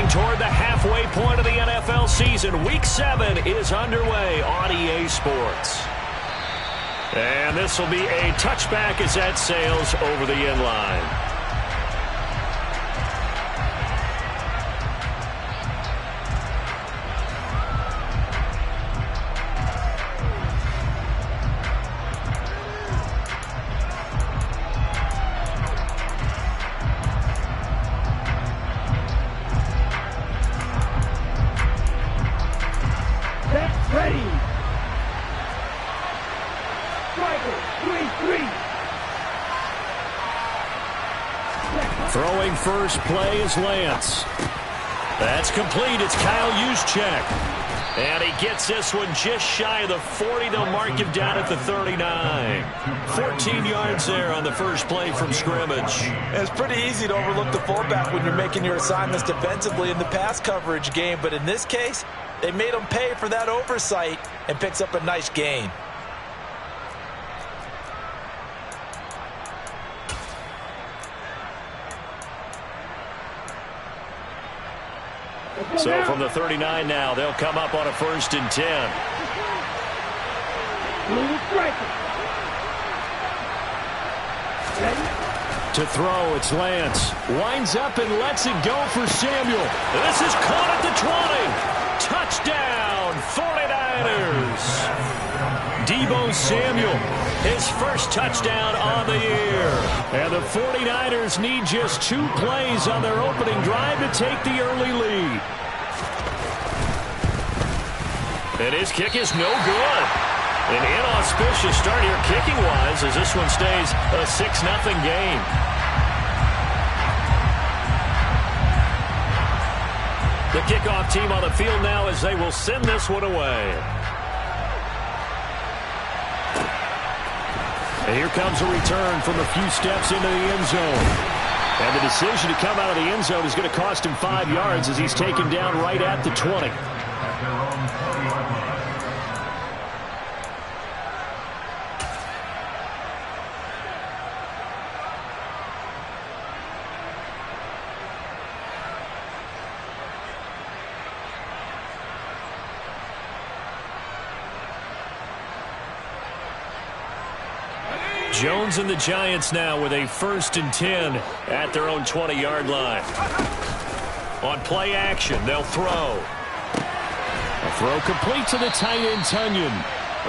toward the halfway point of the NFL season. Week 7 is underway on EA Sports. And this will be a touchback as that sails over the end line. Throwing first play is Lance. That's complete. It's Kyle Juszczyk. And he gets this one just shy of the 40. They'll mark him down at the 39. 14 yards there on the first play from scrimmage. It's pretty easy to overlook the fullback when you're making your assignments defensively in the pass coverage game. But in this case, they made him pay for that oversight and picks up a nice gain. So from the 39 now, they'll come up on a 1st and 10. To throw, it's Lance. Winds up and lets it go for Samuel. This is caught at the 20. Touchdown, 49ers. Deebo Samuel, his first touchdown on the year. And the 49ers need just 2 plays on their opening drive to take the early lead. And his kick is no good. An inauspicious start here kicking-wise as this one stays a 6-0 game. The kickoff team on the field now as they will send this one away. And here comes a return from a few steps into the end zone. And the decision to come out of the end zone is going to cost him 5 yards as he's taken down right at the 20. Jones and the Giants now with a 1st and 10 at their own 20-yard line. On play action, they'll throw. A throw complete to the tight end, Tunyon.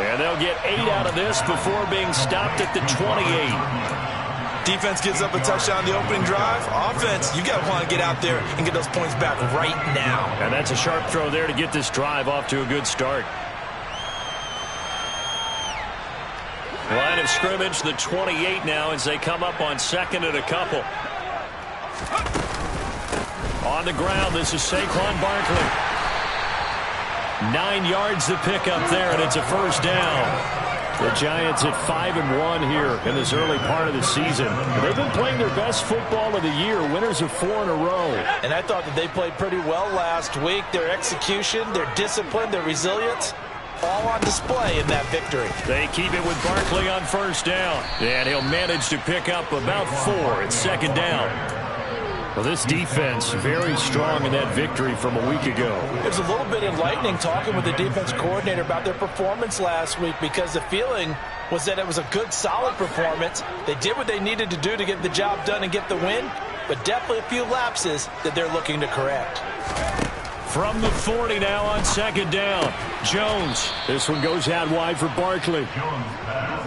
And they'll get 8 out of this before being stopped at the 28. Defense gives up a touchdown the opening drive. Offense, you got to want to get out there and get those points back right now. And that's a sharp throw there to get this drive off to a good start. Line of scrimmage, the 28 now as they come up on 2nd and a couple. On the ground, this is Saquon Barkley. 9 yards to pick up there, and it's a 1st down. The Giants at 5-1 here in this early part of the season. They've been playing their best football of the year, winners of 4 in a row. And I thought that they played pretty well last week. Their execution, their discipline, their resilience, all on display in that victory. They keep it with Barkley on 1st down. And he'll manage to pick up about 4 at 2nd down. Well, this defense very strong in that victory from a week ago. It was a little bit enlightening talking with the defense coordinator about their performance last week because the feeling was that it was a good, solid performance. They did what they needed to do to get the job done and get the win, but definitely a few lapses that they're looking to correct. From the 40 now on 2nd down. Jones. This one goes out wide for Barkley.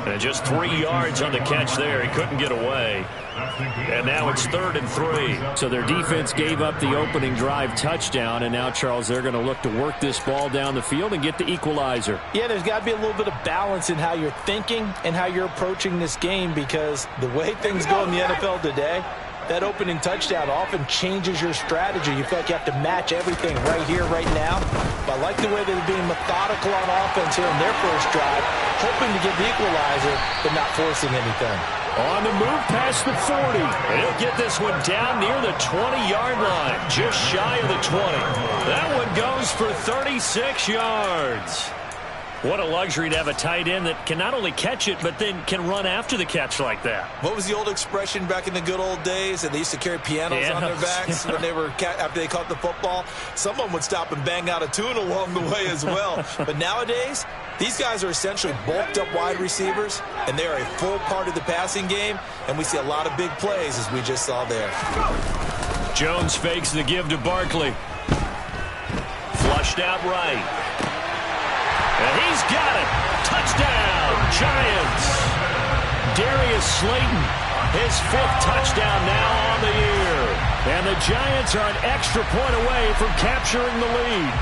And just 3 yards on the catch there. He couldn't get away. And now it's 3rd and 3. So their defense gave up the opening drive touchdown. And now, Charles, they're going to look to work this ball down the field and get the equalizer. Yeah, there's got to be a little bit of balance in how you're thinking and how you're approaching this game because the way things go in the NFL today, that opening touchdown often changes your strategy. You feel like you have to match everything right here, right now. But I like the way they're being methodical on offense here in their first drive, hoping to get the equalizer, but not forcing anything. On the move past the 40. He'll get this one down near the 20-yard line, just shy of the 20. That one goes for 36 yards. What a luxury to have a tight end that can not only catch it, but then can run after the catch like that. What was the old expression back in the good old days? And they used to carry pianos on their backs when they were after they caught the football. Someone would stop and bang out a tune along the way as well. But nowadays, these guys are essentially bulked up wide receivers, and they are a full part of the passing game, and we see a lot of big plays as we just saw there. Jones fakes the give to Barkley. Flushed out right. And he's got it. Touchdown, Giants. Darius Slayton, his 5th touchdown now on the year. And the Giants are an extra point away from capturing the lead.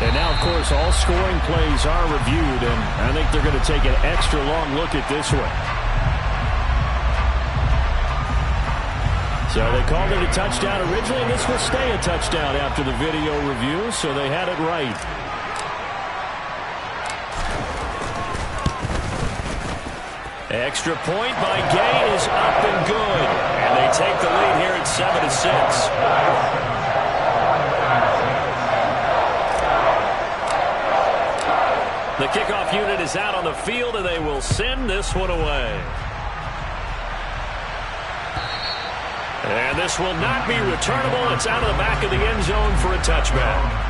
And now, of course, all scoring plays are reviewed, and I think they're going to take an extra long look at this one. So they called it a touchdown originally, and this will stay a touchdown after the video review, so they had it right. Extra point by Gay is up and good. And they take the lead here at 7-6. The kickoff unit is out on the field, and they will send this one away. And this will not be returnable. It's out of the back of the end zone for a touchback.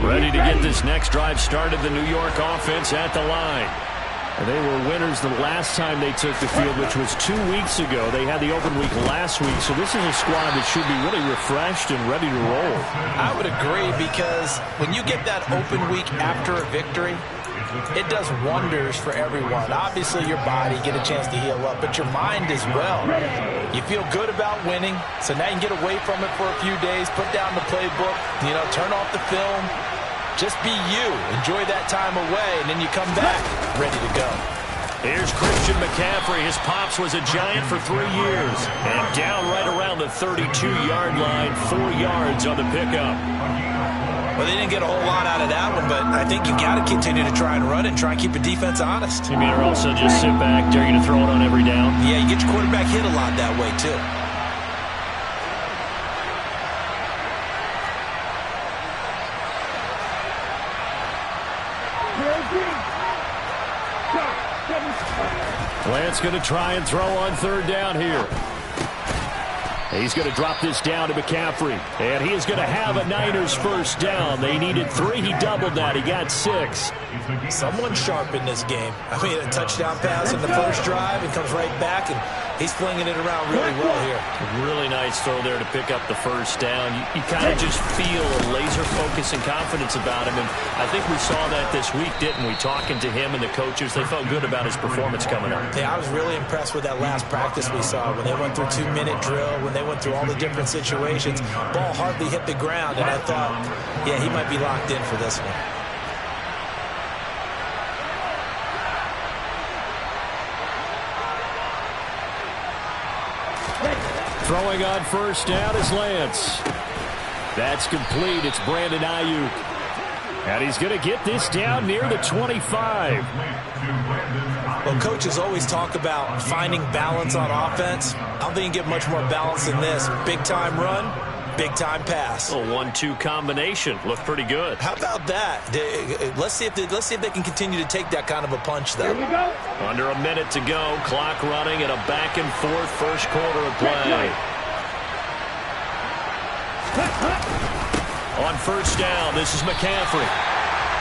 Ready to get this next drive started, the New York offense at the line. They were winners the last time they took the field, which was 2 weeks ago. They had the open week last week, so this is a squad that should be really refreshed and ready to roll. I would agree, because when you get that open week after a victory, it does wonders for everyone. Obviously, your body, get a chance to heal up, but your mind as well. You feel good about winning, so now you can get away from it for a few days, put down the playbook, turn off the film. Just be you. Enjoy that time away, and then you come back ready to go. Here's Christian McCaffrey. His pops was a Giant for 3 years. And down right around the 32-yard line, 4 yards on the pickup. Well, they didn't get a whole lot out of that one, but I think you got to continue to try and run and try and keep a defense honest. You mean, or also just sit back, dare you to throw it on every down? Yeah, you get your quarterback hit a lot that way, too. Lance going to try and throw on 3rd down here. He's going to drop this down to McCaffrey. And he is going to have a Niners 1st down. They needed 3. He doubled that. He got 6. Someone sharp in this game. I mean, a touchdown pass in the first drive and comes right back, and he's flinging it around really well here. Really nice throw there to pick up the 1st down. You kind of just feel a laser focus and confidence about him, and I think we saw that this week, didn't we? Talking to him and the coaches, they felt good about his performance coming up. Yeah, I was really impressed with that last practice we saw when they went through 2-minute drill, when they went through all the different situations. Ball hardly hit the ground, and I thought, yeah, he might be locked in for this one. Throwing on 1st down is Lance. That's complete. It's Brandon Ayuk. And he's going to get this down near the 25. Well, coaches always talk about finding balance on offense. I don't think you get much more balance than this. Big-time run, big-time pass. A 1-2 combination. Looked pretty good. How about that? Let's see if they can continue to take that kind of a punch, though. Under a minute to go. Clock running and a back-and-forth first quarter of play. On 1st down, this is McCaffrey.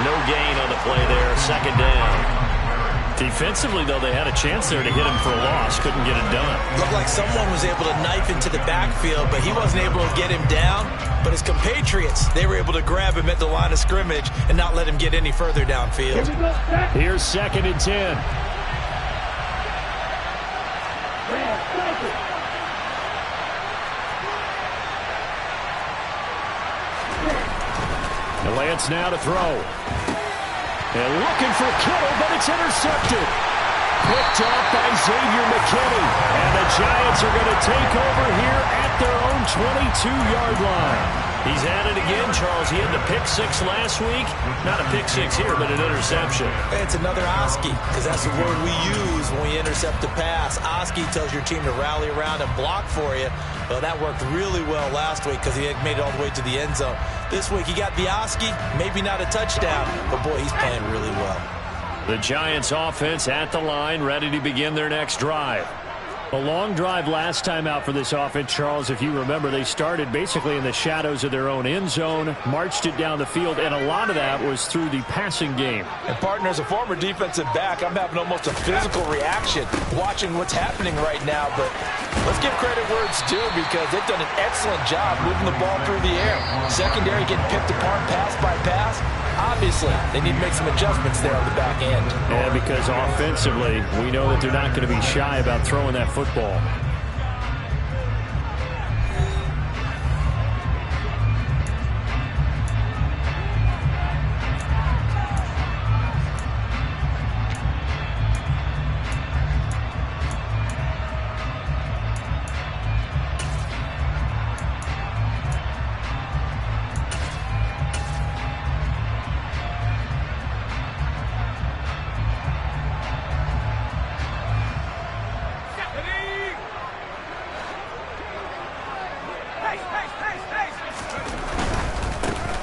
No gain on the play there. 2nd down. Defensively, though, they had a chance there to hit him for a loss. Couldn't get it done. Looked like someone was able to knife into the backfield, but he wasn't able to get him down. But his compatriots, they were able to grab him at the line of scrimmage and not let him get any further downfield. Here's 2nd and 10. And Lance now to throw. And looking for Kittle, but it's intercepted. Picked off by Xavier McKinney. And the Giants are going to take over here at their own 22-yard line. He's at it again, Charles. He had the pick six last week. Not a pick six here, but an interception. It's another Oski, because that's the word we use when we intercept the pass. Oski tells your team to rally around and block for you. Well, that worked really well last week because he had made it all the way to the end zone. This week he got the Oski, maybe not a touchdown, but boy, he's playing really well. The Giants offense at the line, ready to begin their next drive. A long drive last time out for this offense, Charles. If you remember, they started basically in the shadows of their own end zone, marched it down the field, and a lot of that was through the passing game. And, partner, as a former defensive back, I'm having almost a physical reaction watching what's happening right now. But let's give credit where it's due because they've done an excellent job moving the ball through the air. Secondary getting picked apart pass by pass. Obviously, they need to make some adjustments there on the back end. Yeah, because offensively, we know that they're not going to be shy about throwing that football.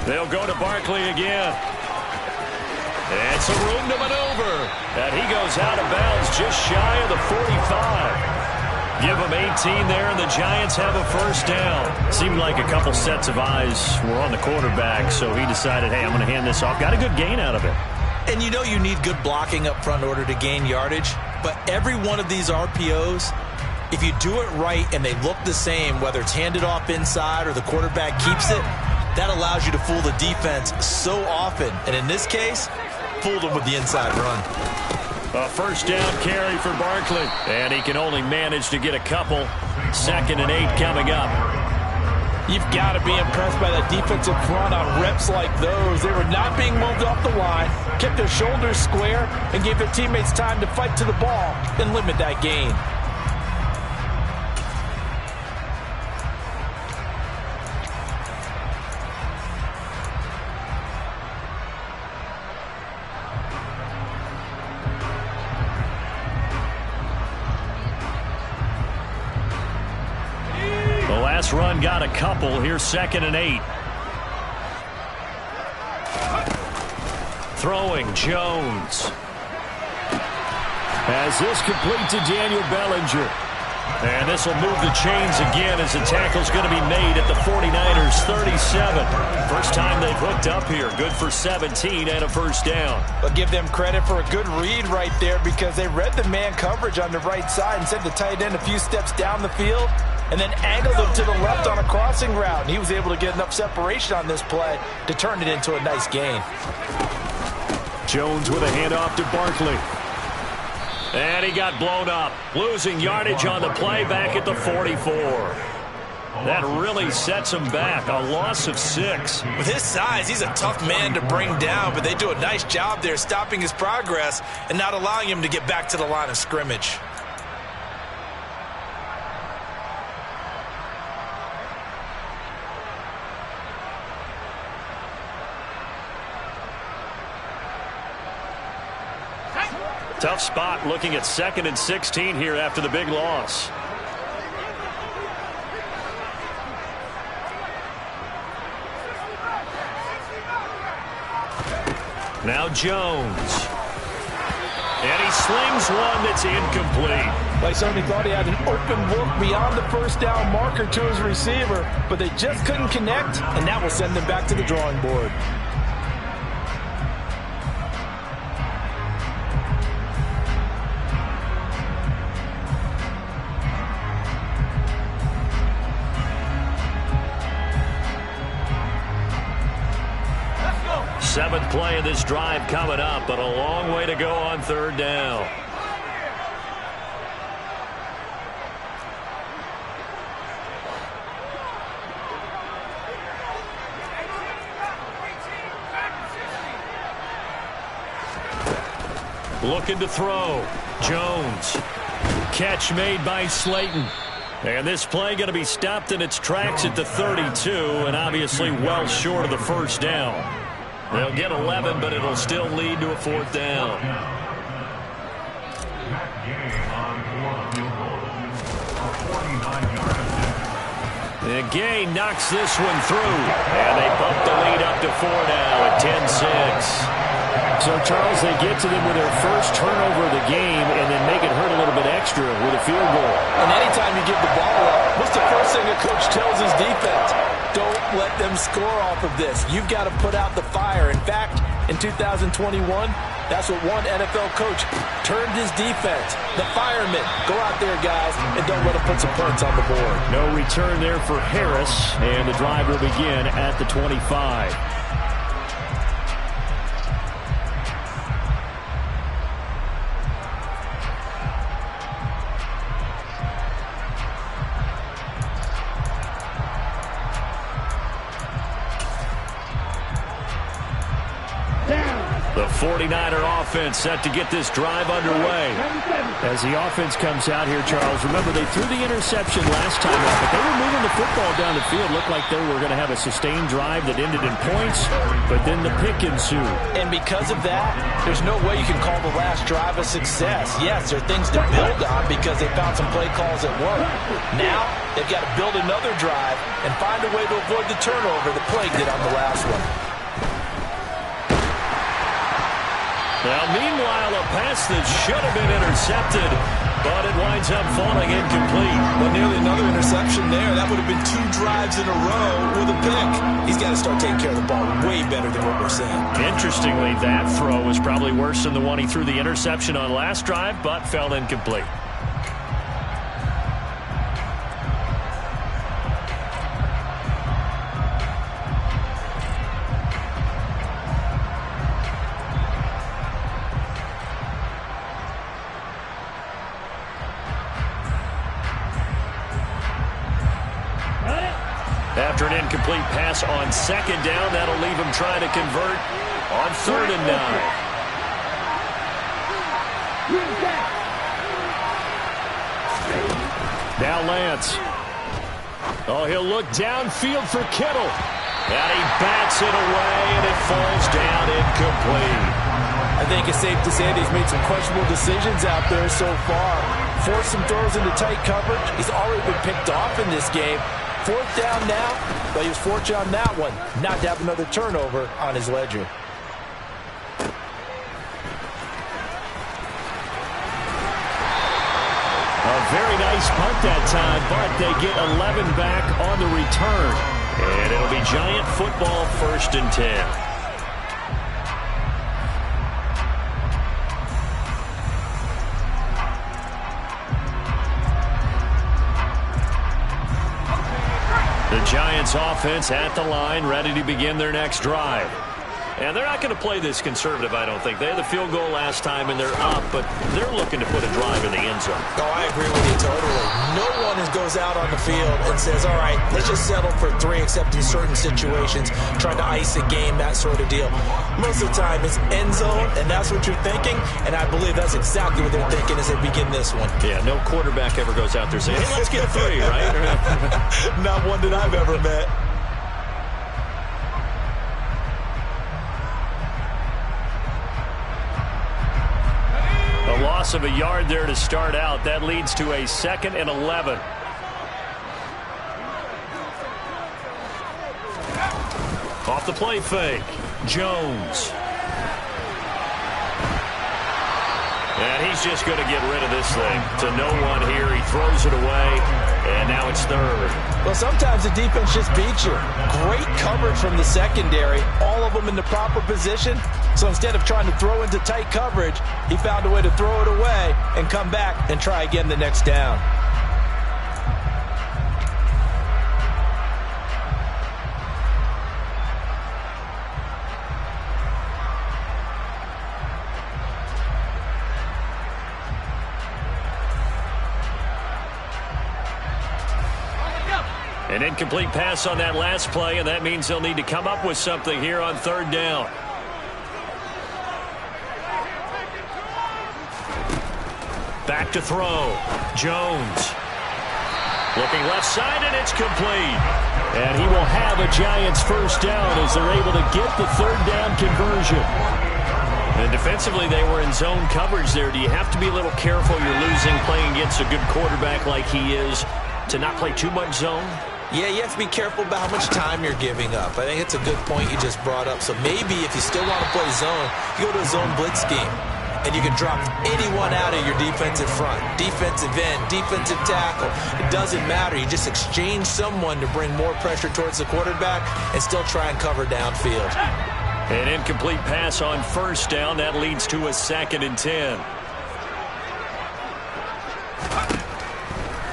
They'll go to Barkley again. It's a room to maneuver. And he goes out of bounds just shy of the 45. Give him 18 there, and the Giants have a first down. Seemed like a couple sets of eyes were on the quarterback, so he decided, hey, I'm going to hand this off. Got a good gain out of it. And you know you need good blocking up front in order to gain yardage. But every one of these RPOs, if you do it right and they look the same, whether it's handed off inside or the quarterback keeps it, that allows you to fool the defense so often. And in this case, fooled them with the inside run. A first down carry for Barkley. And he can only manage to get a couple. 2nd and 8 coming up. You've got to be impressed by that defensive front on reps like those. They were not being moved off the line, kept their shoulders square, and gave their teammates time to fight to the ball and limit that gain. Run got a couple. Here's 2nd and 8. Throwing Jones. As this complete to Daniel Bellinger. And this will move the chains again as the tackle's going to be made at the 49ers 37. First time they've hooked up here. Good for 17 and a first down. I'll give them credit for a good read right there because they read the man coverage on the right side and sent the tight end a few steps down the field and then angled him to the left on a crossing route. And he was able to get enough separation on this play to turn it into a nice gain. Jones with a handoff to Barkley. And he got blown up. Losing yardage on the play back at the 44. That really sets him back. A loss of 6. With his size, he's a tough man to bring down, but they do a nice job there stopping his progress and not allowing him to get back to the line of scrimmage. Tough spot looking at 2nd and 16 here after the big loss. Now Jones. And he slings one that's incomplete. They certainly thought he had an open look beyond the first down marker to his receiver, but they just couldn't connect, and that will send them back to the drawing board. Seventh play of this drive coming up, but a long way to go on 3rd down. Looking to throw. Jones. Catch made by Slayton. And this play going to be stopped in its tracks at the 32, and obviously well short of the first down. They'll get 11, but it'll still lead to a fourth down. And Gay knocks this one through, and they bump the lead up to 4 now at 10-6. So, Charles, they get to them with their first turnover of the game and then make it hurt a little bit extra with a field goal. And anytime you give the ball up, what's the first thing a coach tells his defense? Don't let them score off of this. You've got to put out the fire. In fact, in 2021, that's what one NFL coach turned his defense. The firemen. Go out there, guys, and don't let them put some points on the board. No return there for Harris, and the drive will begin at the 25. The 49er offense set to get this drive underway. As the offense comes out here, Charles, remember they threw the interception last time out, but they were moving the football down the field. Looked like they were going to have a sustained drive that ended in points, but then the pick ensued. And because of that, there's no way you can call the last drive a success. Yes, there are things to build on because they found some play calls that work. Now, they've got to build another drive and find a way to avoid the turnover that plagued it on the last one. Now, meanwhile, a pass that should have been intercepted, but it winds up falling incomplete. But nearly another interception there. That would have been 2 drives in a row with a pick. He's got to start taking care of the ball way better than what we're seeing. Interestingly, that throw was probably worse than the one he threw the interception on last drive, but fell incomplete. After an incomplete pass on second down, that'll leave him trying to convert on 3rd and 9. Now Lance. Oh, he'll look downfield for Kittle. And he bats it away, and it falls down incomplete. I think it's safe to say that he's made some questionable decisions out there so far. Forced some throws into tight coverage. He's already been picked off in this game. 4th down now, but he was fortunate on that one not to have another turnover on his ledger. A very nice punt that time, but they get 11 back on the return. And it'll be Giant football 1st and 10. The Giants offense at the line, ready to begin their next drive. And they're not going to play this conservative, I don't think. They had the field goal last time, and they're up, but they're looking to put a drive in the end zone. Oh, I agree with you totally. No one goes out on the field and says, all right, let's just settle for 3, except in certain situations, trying to ice a game, that sort of deal. Most of the time, it's end zone, and that's what you're thinking, and I believe that's exactly what they're thinking as they begin this one. Yeah, no quarterback ever goes out there saying, hey, let's get 3, right? Not one that I've ever met. A loss of a yard there to start out. That leads to a 2nd and 11. Off the play fake. Jones. And he's just going to get rid of this thing. To no one here. He throws it away. And now it's 3rd. Well, sometimes the defense just beats you. Great coverage from the secondary. All of them in the proper position. So instead of trying to throw into tight coverage, he found a way to throw it away and come back and try again the next down. An incomplete pass on that last play, and that means they'll need to come up with something here on 3rd down. Back to throw. Jones. Looking left side, and it's complete. And he will have a Giants first down as they're able to get the third down conversion. And defensively, they were in zone coverage there. Do you have to be a little careful? You're losing playing against a good quarterback like he is to not play too much zone? Yeah, you have to be careful about how much time you're giving up. I think it's a good point you just brought up. So maybe if you still want to play zone, you go to a zone blitz scheme. And you can drop anyone out of your defensive front. Defensive end, defensive tackle. It doesn't matter. You just exchange someone to bring more pressure towards the quarterback and still try and cover downfield. An incomplete pass on first down. That leads to a 2nd and 10.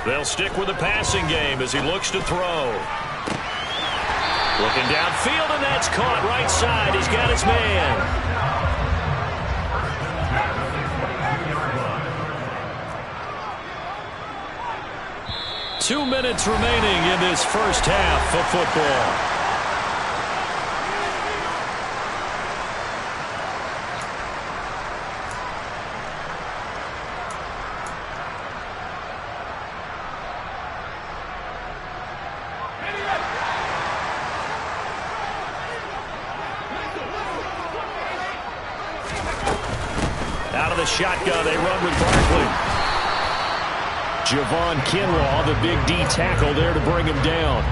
They'll stick with the passing game as he looks to throw. Looking downfield, and that's caught right side. He's got his man. 2 minutes remaining in this first half of football. Out of the shotgun, they run with Barkley. Javon Kinlaw, the big D tackle there to bring him down.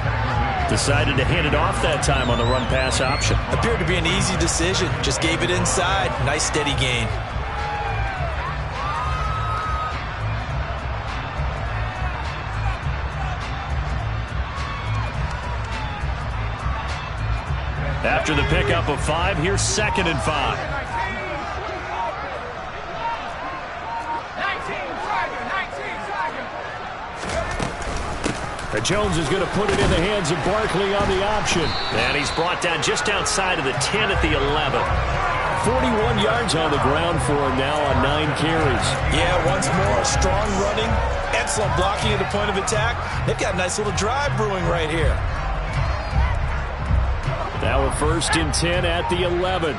Decided to hand it off that time on the run-pass option. Appeared to be an easy decision. Just gave it inside. Nice steady gain. After the pickup of 5, here's 2nd and 5. Jones is going to put it in the hands of Barkley on the option. And he's brought down just outside of the 10 at the 11. 41 yards on the ground for him now on 9 carries. Yeah, once more, strong running, excellent blocking at the point of attack. They've got a nice little drive brewing right here. Now a 1st and 10 at the 11.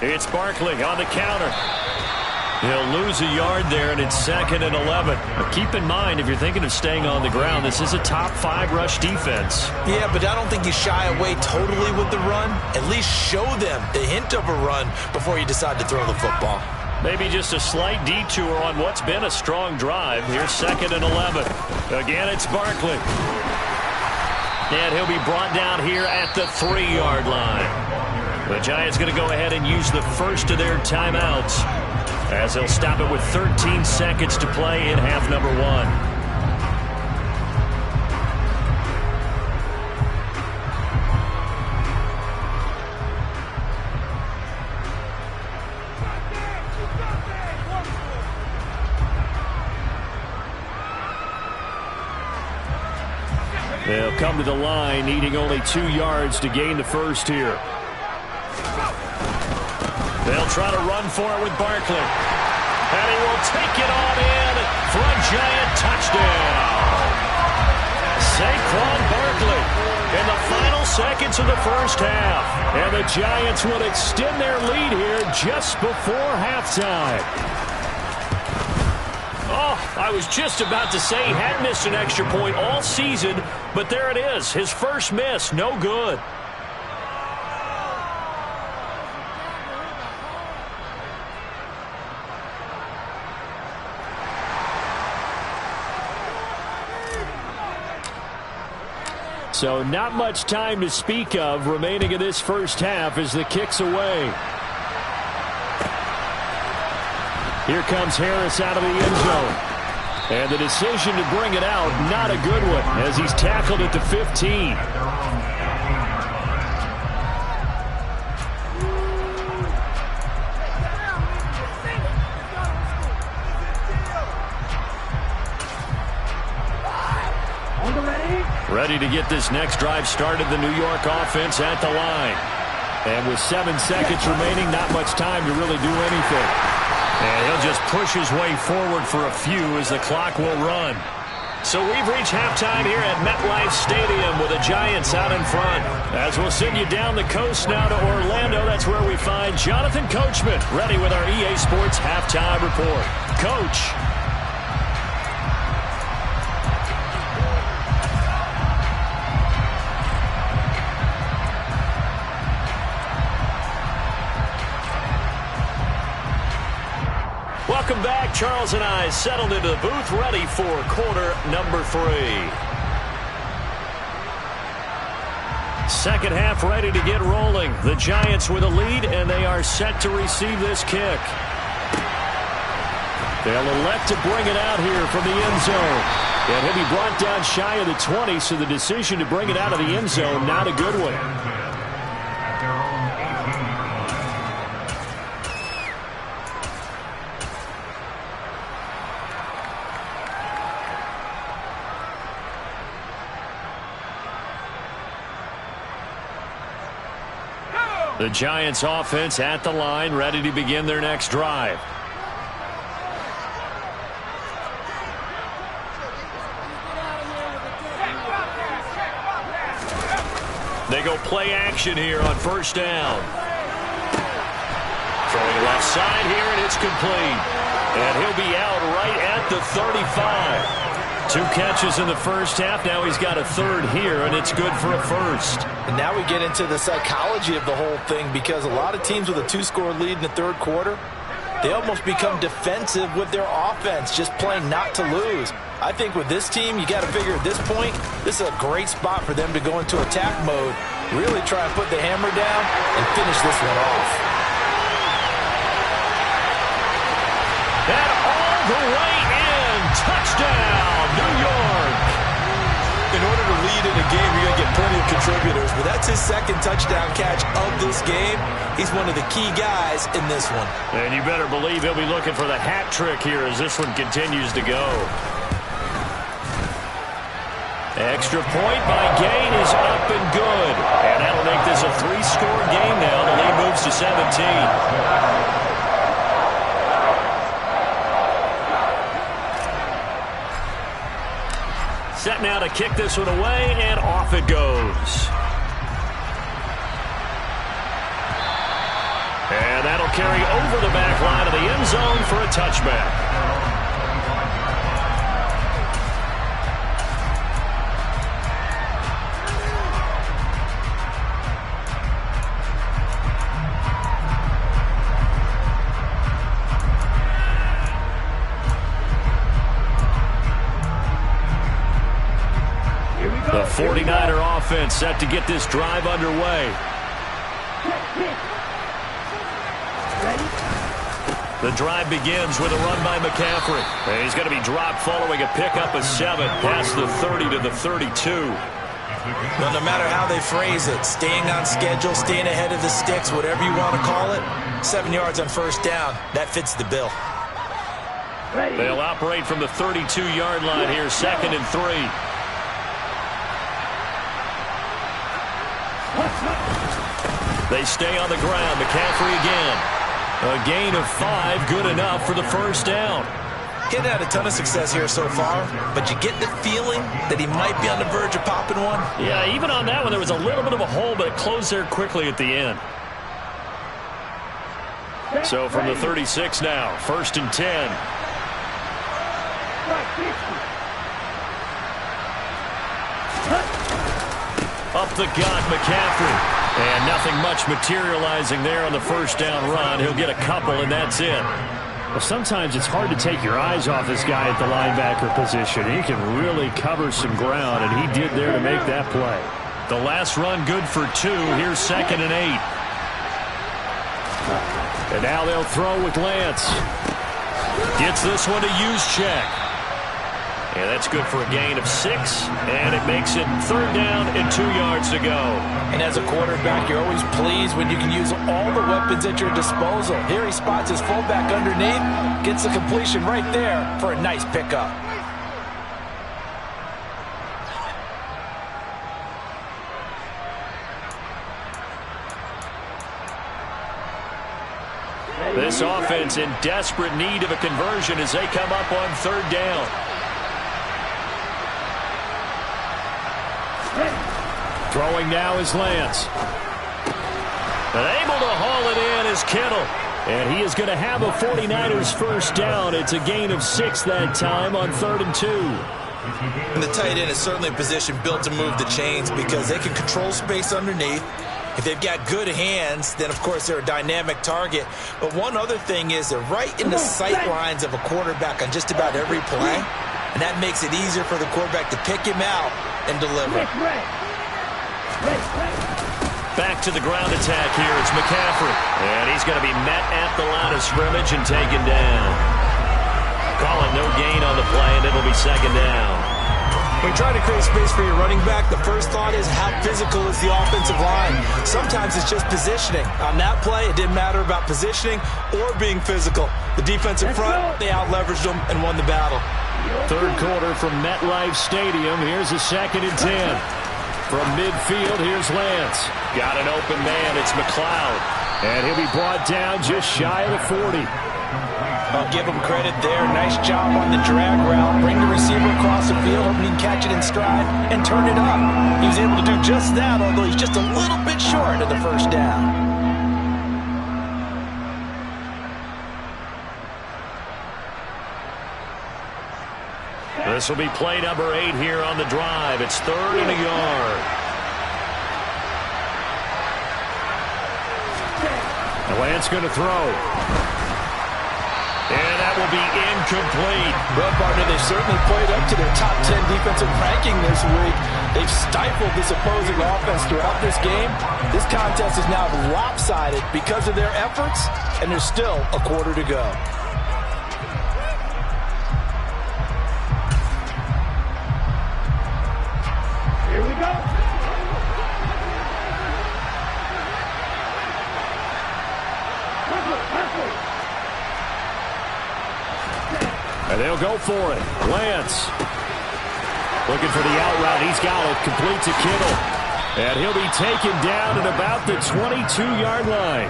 It's Barkley on the counter. He'll lose a yard there, and it's 2nd and 11. But keep in mind, if you're thinking of staying on the ground, this is a top 5 rush defense. Yeah, but I don't think you shy away totally with the run. At least show them the hint of a run before you decide to throw the football. Maybe just a slight detour on what's been a strong drive. Here's 2nd and 11. Again, it's Barkley. And he'll be brought down here at the 3-yard line. The Giants going to go ahead and use the first of their timeouts, as they'll stop it with 13 seconds to play in half number 1. They'll come to the line, needing only 2 yards to gain the first here. They'll try to run for it with Barkley. And he will take it on in for a Giant touchdown. Saquon Barkley in the final seconds of the first half. And the Giants will extend their lead here just before halftime. Oh, I was just about to say he had missed an extra point all season, but there it is. His first miss, no good. So not much time to speak of remaining in this first half as the kick's away. Here comes Harris out of the end zone. And the decision to bring it out, not a good one, as he's tackled at the 15. Ready to get this next drive started, the New York offense at the line. And with 7 seconds remaining, not much time to really do anything. And he'll just push his way forward for a few as the clock will run. So we've reached halftime here at MetLife Stadium with the Giants out in front. As we'll send you down the coast now to Orlando, that's where we find Jonathan Coachman ready with our EA Sports Halftime Report. Coach. Welcome back. Charles and I settled into the booth, ready for quarter number 3. Second half ready to get rolling. The Giants with a lead, and they are set to receive this kick. They'll elect to bring it out here from the end zone. And he'll be brought down shy of the 20, so the decision to bring it out of the end zone, not a good one. The Giants offense at the line, ready to begin their next drive. They go play action here on first down. Throwing left side here, and it's complete. And he'll be out right at the 35. 2 catches in the first half. Now he's got a third here, and it's good for a first. And now we get into the psychology of the whole thing, because a lot of teams with a 2-score lead in the third quarter, they almost become defensive with their offense, just playing not to lose. I think with this team, you got to figure at this point, this is a great spot for them to go into attack mode, really try and put the hammer down and finish this one off. And all the way in, touchdown, New York. In order to lead in a game, you're going to get plenty of contributors, but that's his second touchdown catch of this game. He's one of the key guys in this one. And you better believe he'll be looking for the hat trick here as this one continues to go. Extra point by Gain is up and good. And that'll make this a 3-score game now. The lead moves to 17. Set now to kick this one away, and off it goes. And that'll carry over the back line of the end zone for a touchback. The 49er offense set to get this drive underway. The drive begins with a run by McCaffrey. And he's going to be dropped following a pickup of 7 past the 30 to the 32. Well, no matter how they phrase it, staying on schedule, staying ahead of the sticks, whatever you want to call it, 7 yards on first down, that fits the bill. They'll operate from the 32-yard line here, 2nd and 3. They stay on the ground. McCaffrey again. A gain of 5, good enough for the first down. He hasn't had a ton of success here so far, but you get the feeling that he might be on the verge of popping one. Yeah, even on that one, there was a little bit of a hole, but it closed there quickly at the end. So from the 36 now, 1st and 10. Up the gut, McCaffrey. And nothing much materializing there on the first down run. He'll get a couple, and that's it. Well, sometimes it's hard to take your eyes off this guy at the linebacker position. He can really cover some ground, and he did there to make that play. The last run good for 2. Here's 2nd and 8. And now they'll throw with Lance. Gets this one to Juszczyk. And that's good for a gain of 6, and it makes it 3rd down and 2 yards to go. And as a quarterback, you're always pleased when you can use all the weapons at your disposal. Here he spots his fullback underneath, gets the completion right there for a nice pickup. This offense in desperate need of a conversion as they come up on 3rd down. Throwing now is Lance. And able to haul it in is Kittle. And he is going to have a 49ers first down. It's a gain of 6 that time on 3rd and 2. And the tight end is certainly a position built to move the chains because they can control space underneath. If they've got good hands, then, of course, they're a dynamic target. But one other thing is they're right in the sight lines of a quarterback on just about every play. And that makes it easier for the quarterback to pick him out and deliver. Back to the ground attack here. It's McCaffrey. And he's going to be met at the line of scrimmage and taken down. Calling no gain on the play, and it'll be 2nd down. When you try to create space for your running back, the first thought is how physical is the offensive line. Sometimes it's just positioning. On that play, it didn't matter about positioning or being physical. The defensive front, they out-leveraged them and won the battle. 3rd quarter from MetLife Stadium. Here's a 2nd and 10. From midfield, here's Lance. Got an open man. It's McLeod. And he'll be brought down just shy of the 40. I'll give him credit there. Nice job on the drag route. Bring the receiver across the field, hoping he can catch it in stride and turn it up. He was able to do just that, although he's just a little bit short of the first down. This will be play number 8 here on the drive. It's 3rd and a yard. And Lance going to throw. And that will be incomplete. Well, partner, they've certainly played up to their top 10 defensive ranking this week. They've stifled this opposing offense throughout this game. This contest is now lopsided because of their efforts, and there's still a quarter to go. Here we go. And they'll go for it. Lance looking for the out route. He's got it. Complete to Kittle. And he'll be taken down at about the 22-yard line.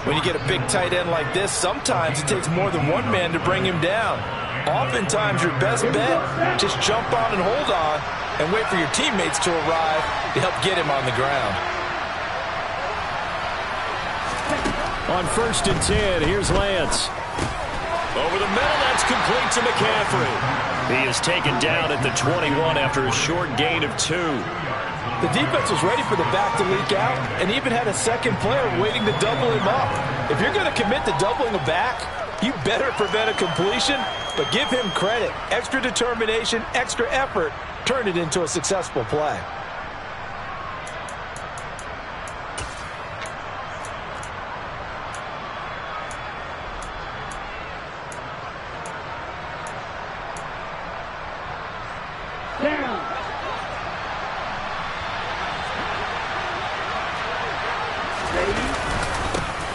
When you get a big tight end like this, sometimes it takes more than one man to bring him down. Oftentimes, your best bet, just jump on and hold on and wait for your teammates to arrive to help get him on the ground. On 1st and 10, here's Lance. Over the middle, that's complete to McCaffrey. He is taken down at the 21 after a short gain of 2. The defense was ready for the back to leak out and even had a second player waiting to double him up. If you're going to commit to doubling a back, you better prevent a completion, but give him credit. Extra determination, extra effort, turned it into a successful play.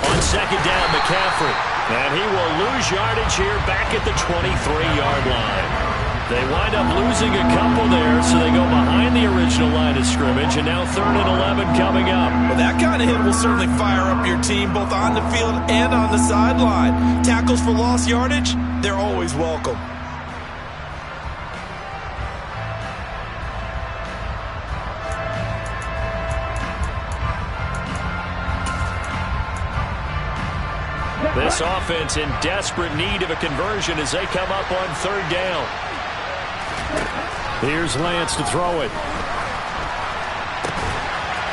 On 2nd down, McCaffrey. And he will lose yardage here back at the 23-yard line. They wind up losing a couple there, so they go behind the original line of scrimmage, and now 3rd and 11 coming up. Well, that kind of hit will certainly fire up your team both on the field and on the sideline. Tackles for lost yardage, they're always welcome. This offense in desperate need of a conversion as they come up on 3rd down. Here's Lance to throw it.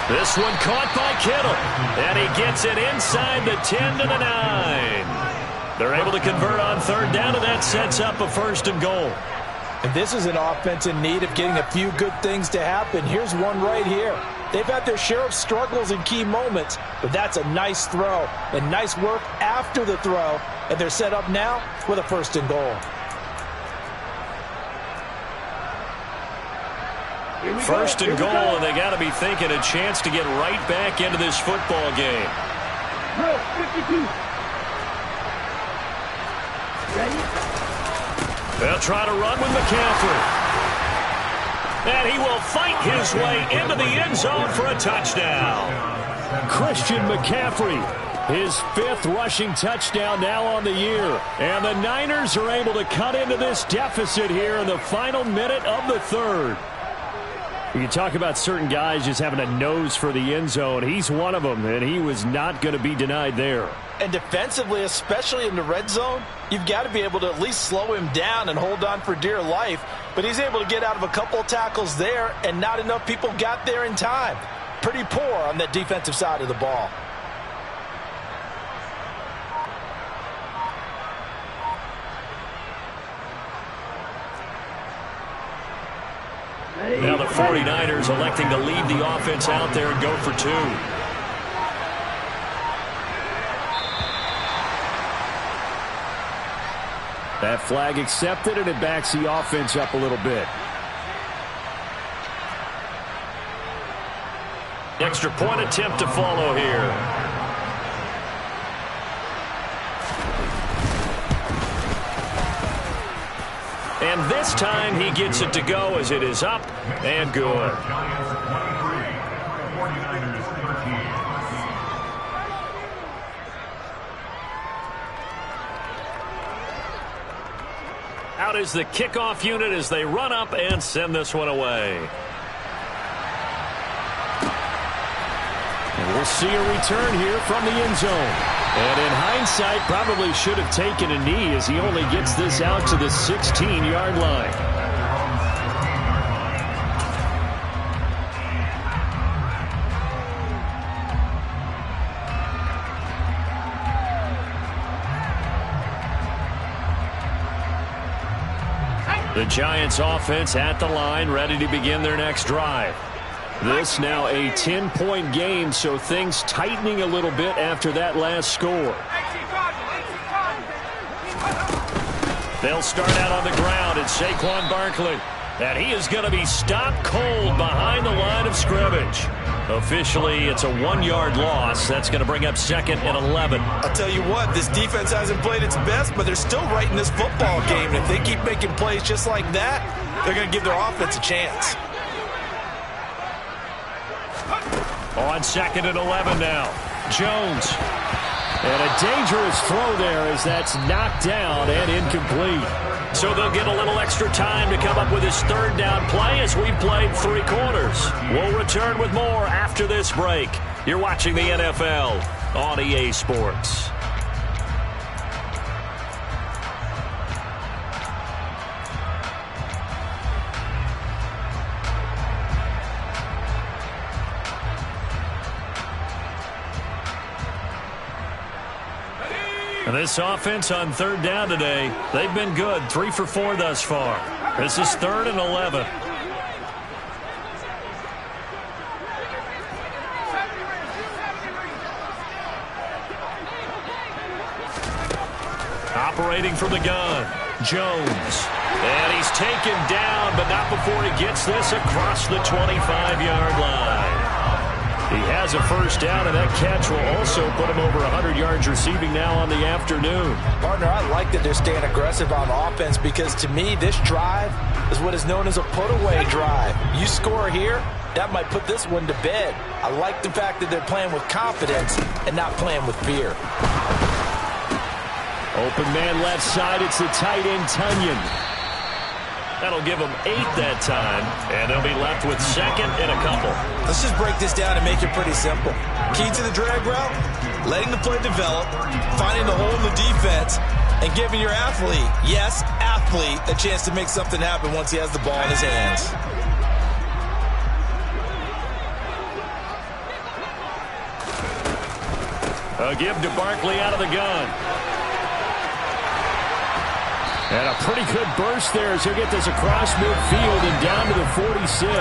This one caught by Kittle. And he gets it inside the 10 to the 9. They're able to convert on 3rd down, and that sets up a 1st and goal. And this is an offense in need of getting a few good things to happen. Here's one right here. They've had their share of struggles in key moments, but that's a nice throw and nice work after the throw. And they're set up now with a 1st and goal. 1st and goal, and they got to be thinking a chance to get right back into this football game. 52. They'll try to run with McCaffrey. And he will fight his way into the end zone for a touchdown. Christian McCaffrey, his 5th rushing touchdown now on the year. And the Niners are able to cut into this deficit here in the final minute of the 3rd. You talk about certain guys just having a nose for the end zone. He's one of them, and he was not going to be denied there. And defensively, especially in the red zone, you've got to be able to at least slow him down and hold on for dear life. But he's able to get out of a couple of tackles there, and not enough people got there in time. Pretty poor on that defensive side of the ball. Now the 49ers electing to leave the offense out there and go for 2. That flag accepted, and it backs the offense up a little bit. Extra point attempt to follow here. And this time he gets it to go as it is up and good. Out is the kickoff unit as they run up and send this one away. And we'll see a return here from the end zone. And in hindsight, probably should have taken a knee as he only gets this out to the 16-yard line. The Giants offense at the line, ready to begin their next drive. This now a 10-point game, so things tightening a little bit after that last score. They'll start out on the ground. It's Saquon Barkley. And he is going to be stopped cold behind the line of scrimmage. Officially, it's a 1-yard loss. That's going to bring up 2nd and 11. I'll tell you what, this defense hasn't played its best, but they're still right in this football game. And if they keep making plays just like that, they're going to give their offense a chance. On 2nd and 11 now. Jones. And a dangerous throw there as that's knocked down and incomplete. So they'll get a little extra time to come up with his 3rd down play as we've played 3 quarters. We'll return with more after this break. You're watching the NFL on EA Sports. This offense on 3rd down today, they've been good. 3 for 4 thus far. This is 3rd and 11. Operating from the gun, Jones. And he's taken down, but not before he gets this across the 25-yard line. He has a 1st down, and that catch will also put him over 100 yards receiving now on the afternoon. Partner, I like that they're staying aggressive on offense because, to me, this drive is what is known as a put-away drive. You score here, that might put this one to bed. I like the fact that they're playing with confidence and not playing with fear. Open man left side, it's the tight end, Tunyon. That'll give them 8 that time, and they'll be left with 2nd and a couple. Let's just break this down and make it pretty simple. Key to the drag route, letting the play develop, finding the hole in the defense, and giving your athlete, yes, athlete, a chance to make something happen once he has the ball in his hands. A give to Barkley out of the gun. And a pretty good burst there as he'll get this across midfield and down to the 46.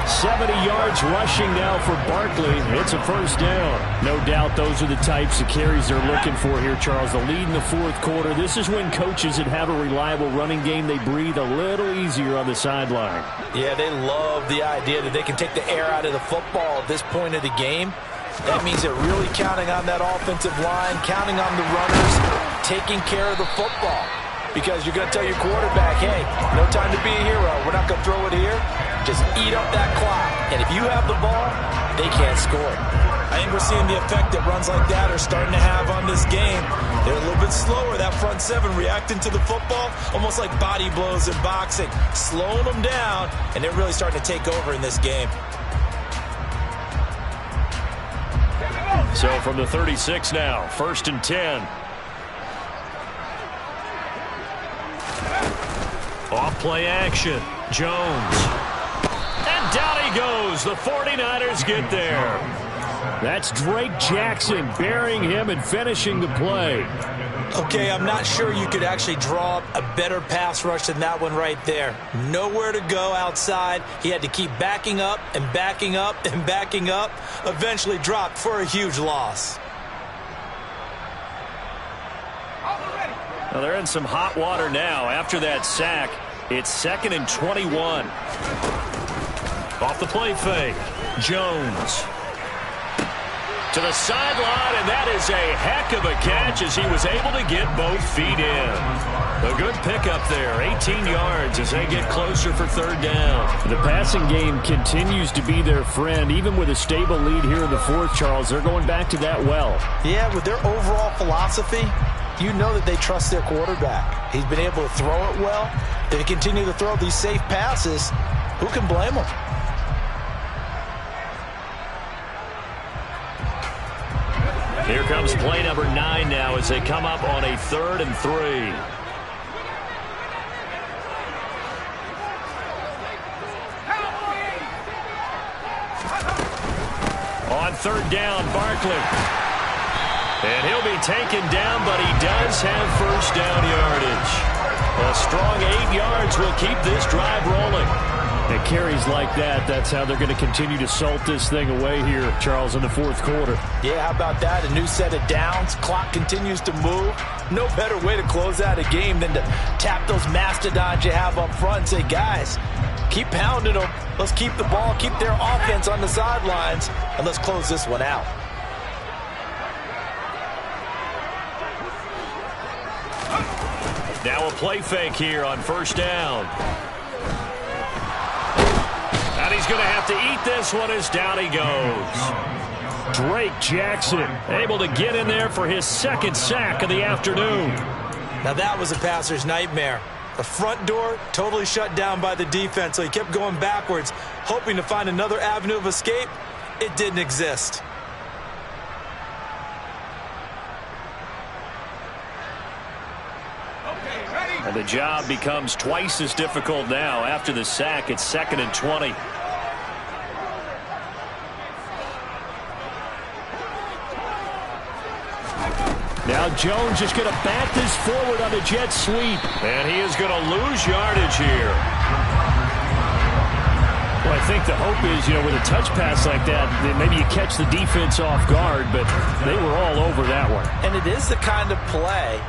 70 yards rushing now for Barkley. It's a 1st down. No doubt those are the types of carries they're looking for here, Charles. The lead in the 4th quarter. This is when coaches that have a reliable running game, they breathe a little easier on the sideline. Yeah, they love the idea that they can take the air out of the football at this point of the game. That means they're really counting on that offensive line, counting on the runners, taking care of the football. Because you're going to tell your quarterback, hey, no time to be a hero. We're not going to throw it here. Just eat up that clock. And if you have the ball, they can't score. I think we're seeing the effect that runs like that are starting to have on this game. They're a little bit slower, that front seven, reacting to the football, almost like body blows in boxing, slowing them down, and they're really starting to take over in this game. So from the 36 now, 1st and 10. Off play action. Jones. And down he goes. The 49ers get there. That's Drake Jackson burying him and finishing the play. Okay, I'm not sure you could actually draw a better pass rush than that one right there. Nowhere to go outside. He had to keep backing up and backing up and backing up. Eventually dropped for a huge loss. Well, they're in some hot water now after that sack. It's 2nd and 21. Off the play fake. Jones. To the sideline, and that is a heck of a catch as he was able to get both feet in. A good pickup there, 18 yards as they get closer for 3rd down. The passing game continues to be their friend. Even with a stable lead here in the 4th, Charles, they're going back to that well. Yeah, with their overall philosophy, you know that they trust their quarterback. He's been able to throw it well. They continue to throw these safe passes. Who can blame them? Here comes play number 9 now as they come up on a 3rd and 3. On 3rd down, Barkley. And he'll be taken down, but he does have 1st down yardage. A strong 8 yards will keep this drive rolling. It carries like that. That's how they're going to continue to salt this thing away here, Charles, in the 4th quarter. Yeah, how about that? A new set of downs. Clock continues to move. No better way to close out a game than to tap those mastodons you have up front and say, guys, keep pounding them. Let's keep the ball, keep their offense on the sidelines, and let's close this one out. Now a play fake here on 1st down. And he's going to have to eat this one as down he goes. Drake Jackson able to get in there for his 2nd sack of the afternoon. Now that was a passer's nightmare. The front door totally shut down by the defense, so he kept going backwards, hoping to find another avenue of escape. It didn't exist. And the job becomes twice as difficult now after the sack. It's 2nd and 20. Now Jones is going to bat this forward on a jet sweep. And he is going to lose yardage here. Well, I think the hope is, with a touch pass like that, that maybe you catch the defense off guard, but they were all over that one. And it is the kind of play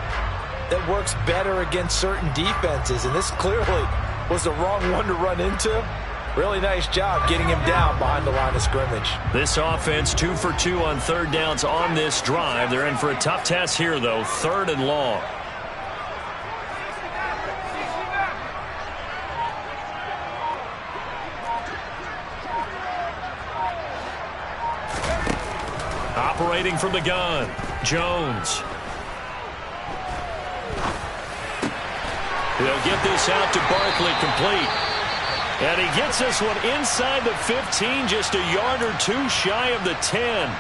that works better against certain defenses, and this clearly was the wrong one to run into. Really nice job getting him down behind the line of scrimmage. This offense 2 for 2 on 3rd downs on this drive. They're in for a tough test here, though, 3rd and long. Operating from the gun, Jones. They'll get this out to Barkley, complete. And he gets this one inside the 15, just a yard or two shy of the 10.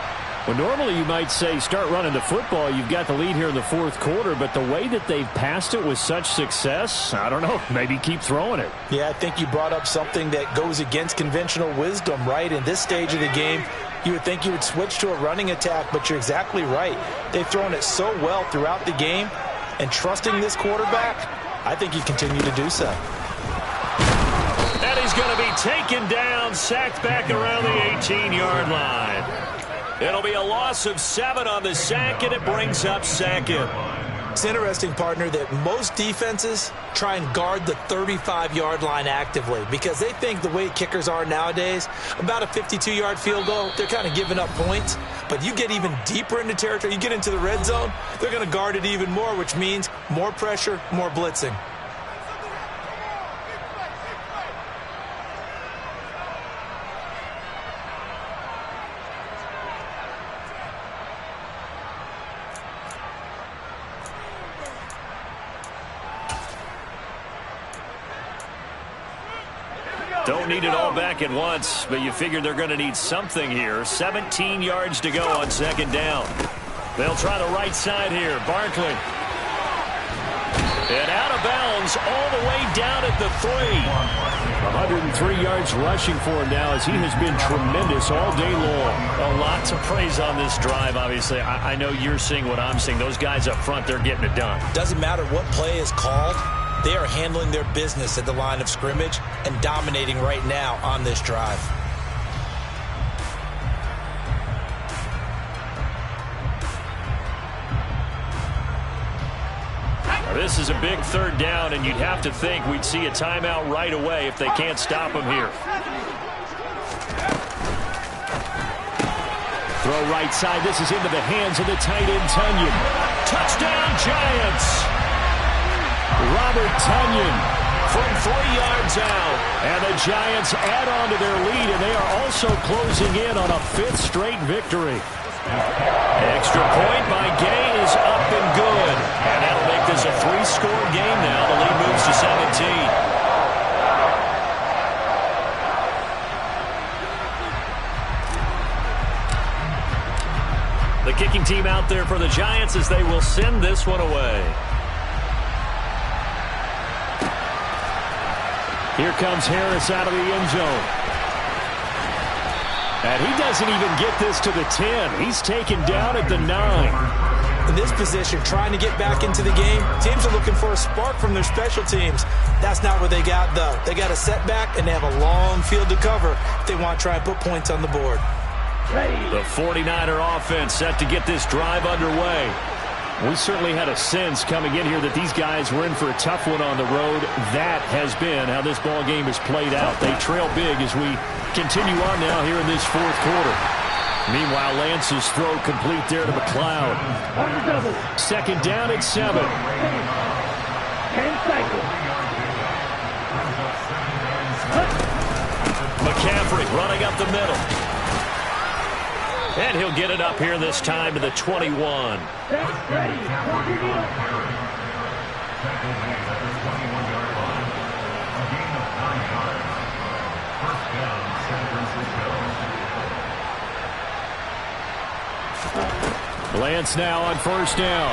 Well, normally you might say start running the football. You've got the lead here in the 4th quarter, but the way that they've passed it with such success, I don't know, maybe keep throwing it. Yeah, I think you brought up something that goes against conventional wisdom, right? In this stage of the game, you would think you would switch to a running attack, but you're exactly right. They've thrown it so well throughout the game, and trusting this quarterback, I think you continue to do so. And he's going to be taken down, sacked back around the 18-yard line. It'll be a loss of 7 on the sack, and it brings up 2nd. It's interesting, partner, that most defenses try and guard the 35-yard line actively because they think the way kickers are nowadays, about a 52-yard field goal, they're kind of giving up points. But you get even deeper into territory, you get into the red zone, they're going to guard it even more, which means more pressure, more blitzing. Don't need it all back at once, but you figure they're going to need something here. 17 yards to go on second down. They'll try the right side here. Barkley. And out of bounds all the way down at the 3. 103 yards rushing for him now as he has been tremendous all day long. A lot to praise on this drive, obviously. I know you're seeing what I'm seeing. Those guys up front, they're getting it done. Doesn't matter what play is called. They are handling their business at the line of scrimmage and dominating right now on this drive. This is a big third down, and you'd have to think we'd see a timeout right away if they can't stop him here. Throw right side. This is into the hands of the tight end, Tonyan. Touchdown, Giants! Robert Tonyan from 3 yards out. And the Giants add on to their lead, and they are also closing in on a 5th straight victory. Extra point by Gay is up and good. And that'll make this a 3-score game now. The lead moves to 17. The kicking team out there for the Giants as they will send this one away. Here comes Harris out of the end zone. And he doesn't even get this to the 10. He's taken down at the 9. In this position, trying to get back into the game, teams are looking for a spark from their special teams. That's not what they got, though. They got a setback, and they have a long field to cover if they want to try and put points on the board. The 49er offense set to get this drive underway. We certainly had a sense coming in here that these guys were in for a tough one on the road. That has been how this ball game has played out. They trail big as we continue on now here in this 4th quarter. Meanwhile, Lance's throw complete there to McLeod. Second down at 7. McCaffrey running up the middle. And he'll get it up here this time to the 21. Lance now on first down.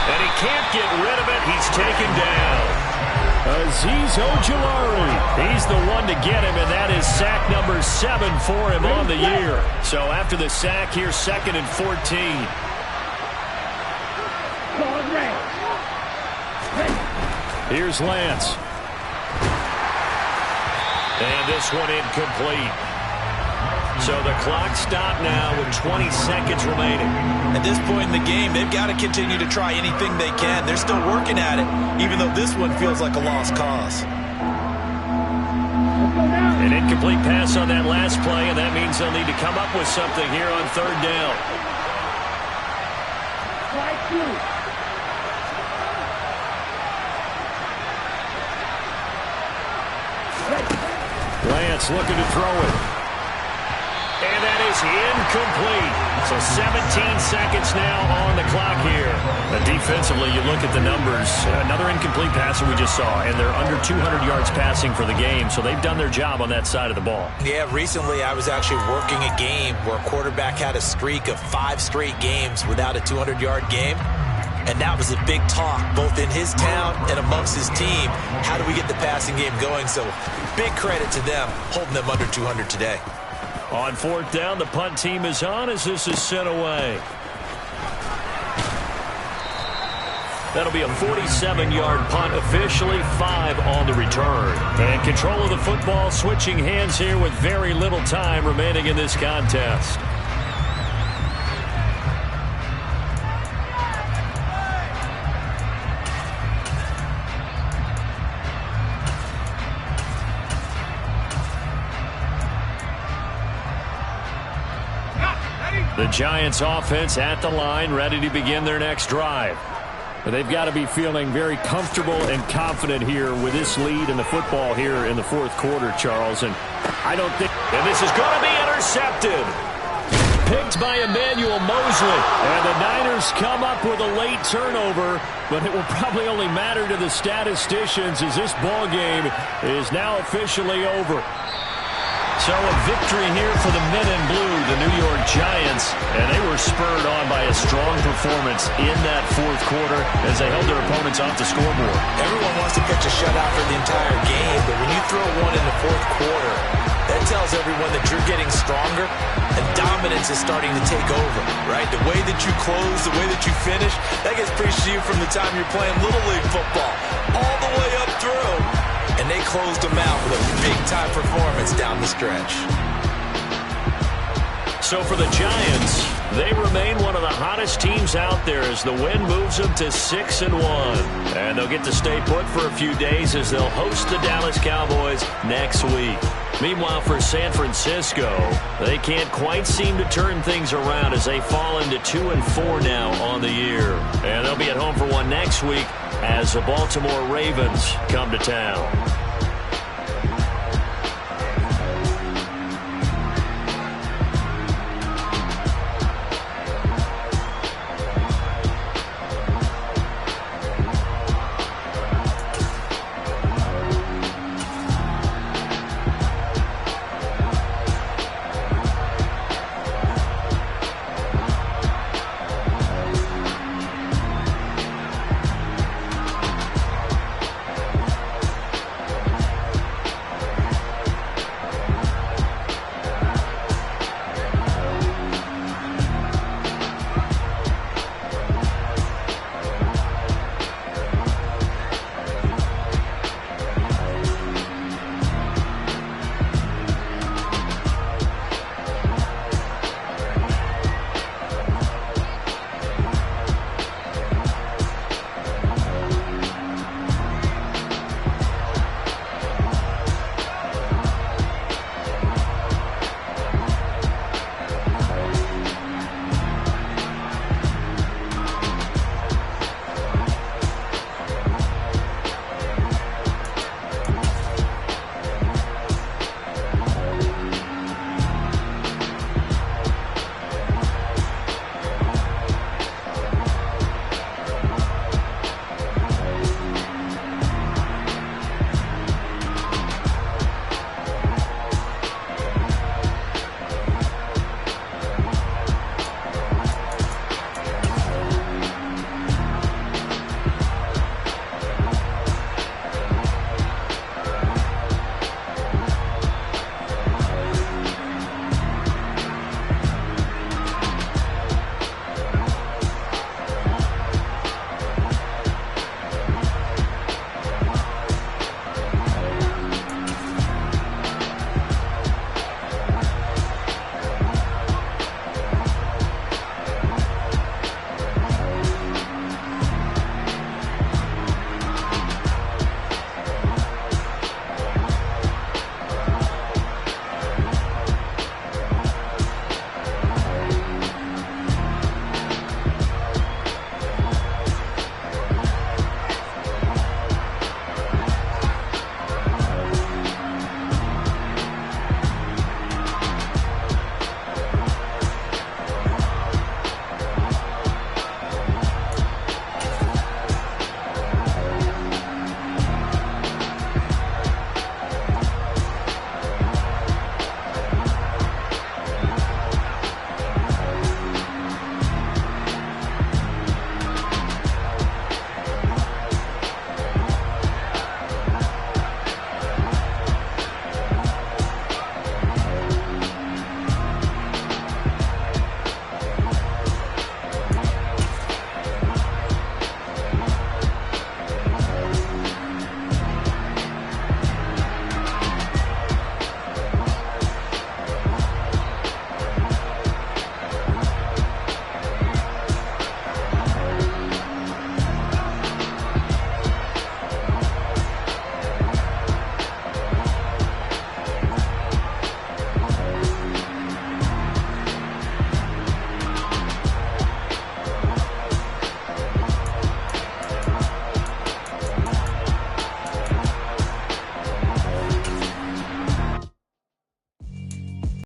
And he can't get rid of it. He's taken down. Azeez Ojulari. He's the one to get him, and that is sack number 7 for him on the year. So after the sack here, 2nd and 14. Here's Lance. And this one incomplete. So the clock stopped now with 20 seconds remaining. At this point in the game, they've got to continue to try anything they can. They're still working at it, even though this one feels like a lost cause. An incomplete pass on that last play, and that means they'll need to come up with something here on 3rd down. Lance looking to throw it. And that is incomplete. So 17 seconds now on the clock here. Defensively, you look at the numbers. Another incomplete passer we just saw, and they're under 200 yards passing for the game, so they've done their job on that side of the ball. Yeah, recently I was actually working a game where a quarterback had a streak of 5 straight games without a 200-yard game. And that was a big talk, both in his town and amongst his team. How do we get the passing game going? So big credit to them, holding them under 200 today. On 4th down, the punt team is on as this is sent away. That'll be a 47-yard punt, officially 5 on the return. And control of the football switching hands here with very little time remaining in this contest. The Giants offense at the line, ready to begin their next drive. They've got to be feeling very comfortable and confident here with this lead in the football here in the 4th quarter, Charles. And I don't think... And this is going to be intercepted. Picked by Emmanuel Mosley. And the Niners come up with a late turnover, but it will probably only matter to the statisticians as this ball game is now officially over. So a victory here for the men in blue, the New York Giants, and they were spurred on by a strong performance in that fourth quarter as they held their opponents off the scoreboard. Everyone wants to pitch a shutout for the entire game, but when you throw one in the fourth quarter, that tells everyone that you're getting stronger and dominance is starting to take over, right? The way that you close, the way that you finish, that gets preached to you from the time you're playing Little League football all the way up through. And they closed them out with a big-time performance down the stretch. So for the Giants, they remain one of the hottest teams out there as the win moves them to 6-1. And they'll get to stay put for a few days as they'll host the Dallas Cowboys next week. Meanwhile, for San Francisco, they can't quite seem to turn things around as they fall into 2-4 now on the year. And they'll be at home for one next week as the Baltimore Ravens come to town.